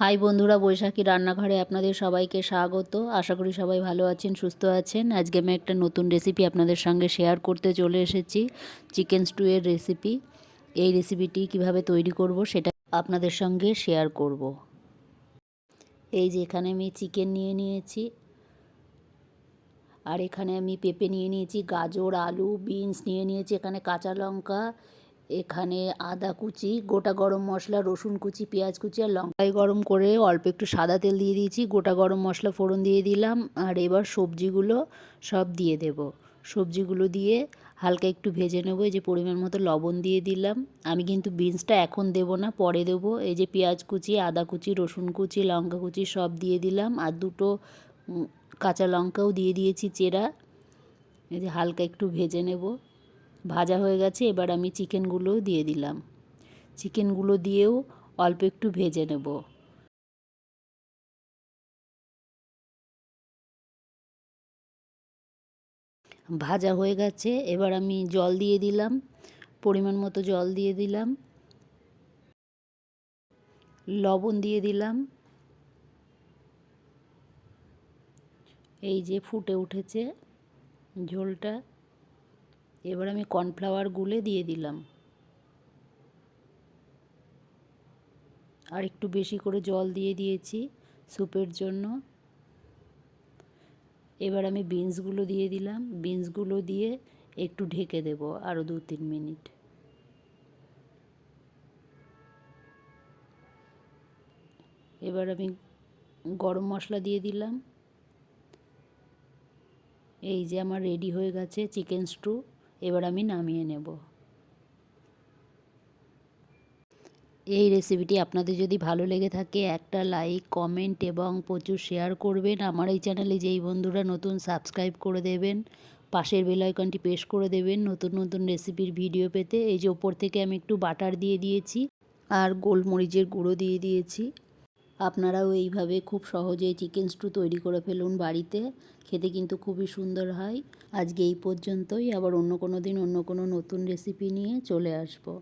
High বন্ধুরা, বৈশাখী রান্নাঘরে আপনাদের সবাইকে স্বাগত। আশা করি সবাই ভালো আছেন, সুস্থ আছেন। আজকে আমি একটা নতুন রেসিপি আপনাদের সঙ্গে শেয়ার করতে চলে এসেছি, চিকেন স্টুয়ের রেসিপি। এই রেসিপিটি কিভাবে তৈরি করব সেটা আপনাদের সঙ্গে শেয়ার করব। এই যে এখানে আমি চিকেন নিয়ে নিয়েছি, আর এখানে আমি পেঁপে নিয়ে নিয়েছি, গাজর, আলু, বিনস নিয়ে নিয়েছি, এখানে কাঁচা লঙ্কা, এখানে আদা কুচি, গোটা গরম মশলা, রসুন কুচি, পেঁয়াজ কুচি আর লঙ্কাই গরম করে অল্প একটু সাদা তেল দিয়ে দিয়েছি, গোটা গরম মশলা ফোড়ন দিয়ে দিলাম। আর এবার সবজিগুলো সব দিয়ে দেব। সবজিগুলো দিয়ে হালকা একটু ভেজে নেব। এই যে পরিমাণ মতো লবণ দিয়ে দিলাম। আমি কিন্তু বিনসটা এখন দেব না, পরে দেব। এই যে পেঁয়াজ কুচি, আদা কুচি, রসুন কুচি, লঙ্কা কুচি সব দিয়ে দিলাম, আর দুটো কাঁচা লঙ্কাও দিয়ে দিয়েছি চেরা। এই যে হালকা একটু ভেজে নেব। ভাজা হয়ে গেছে, এবার আমি চিকেনগুলোও দিয়ে দিলাম। চিকেনগুলো দিয়েও অল্প একটু ভেজে নেব। ভাজা হয়ে গেছে, এবার আমি জল দিয়ে দিলাম, পরিমাণ মতো জল দিয়ে দিলাম, লবণ দিয়ে দিলাম। এই যে ফুটে উঠেছে ঝোলটা, এবার আমি কর্নফ্লাওয়ার গুলে দিয়ে দিলাম। আর একটু বেশি করে জল দিয়ে দিয়েছি স্যুপের জন্য। এবার আমি বিনসগুলো দিয়ে দিলাম। বিনসগুলো দিয়ে একটু ঢেকে দেব আরও 2-3 মিনিট। এবার আমি গরম মশলা দিয়ে দিলাম। এই যে আমার রেডি হয়ে গেছে চিকেন স্টু। এবার আমি নামিয়ে নেব। এই রেসিপিটি আপনাদের যদি ভালো লেগে থাকে একটা লাইক, কমেন্ট এবং প্রচুর শেয়ার করবেন। আমার এই চ্যানেলে যেই বন্ধুরা নতুন, সাবস্ক্রাইব করে দেবেন, পাশের বেল আইকনটি প্রেস করে দেবেন নতুন নতুন রেসিপির ভিডিও পেতে। এই যে ওপর থেকে আমি একটু বাটার দিয়ে দিয়েছি আর গোলমরিচের গুঁড়ো দিয়ে দিয়েছি। আপনারাও এইভাবে খুব সহজেই চিকেন স্টু তৈরি করে ফেলুন বাড়িতে। খেতে কিন্তু খুবই সুন্দর হয়। আজকে এই পর্যন্তই, আবার অন্য কোনো দিন অন্য কোনো নতুন রেসিপি নিয়ে চলে আসবো।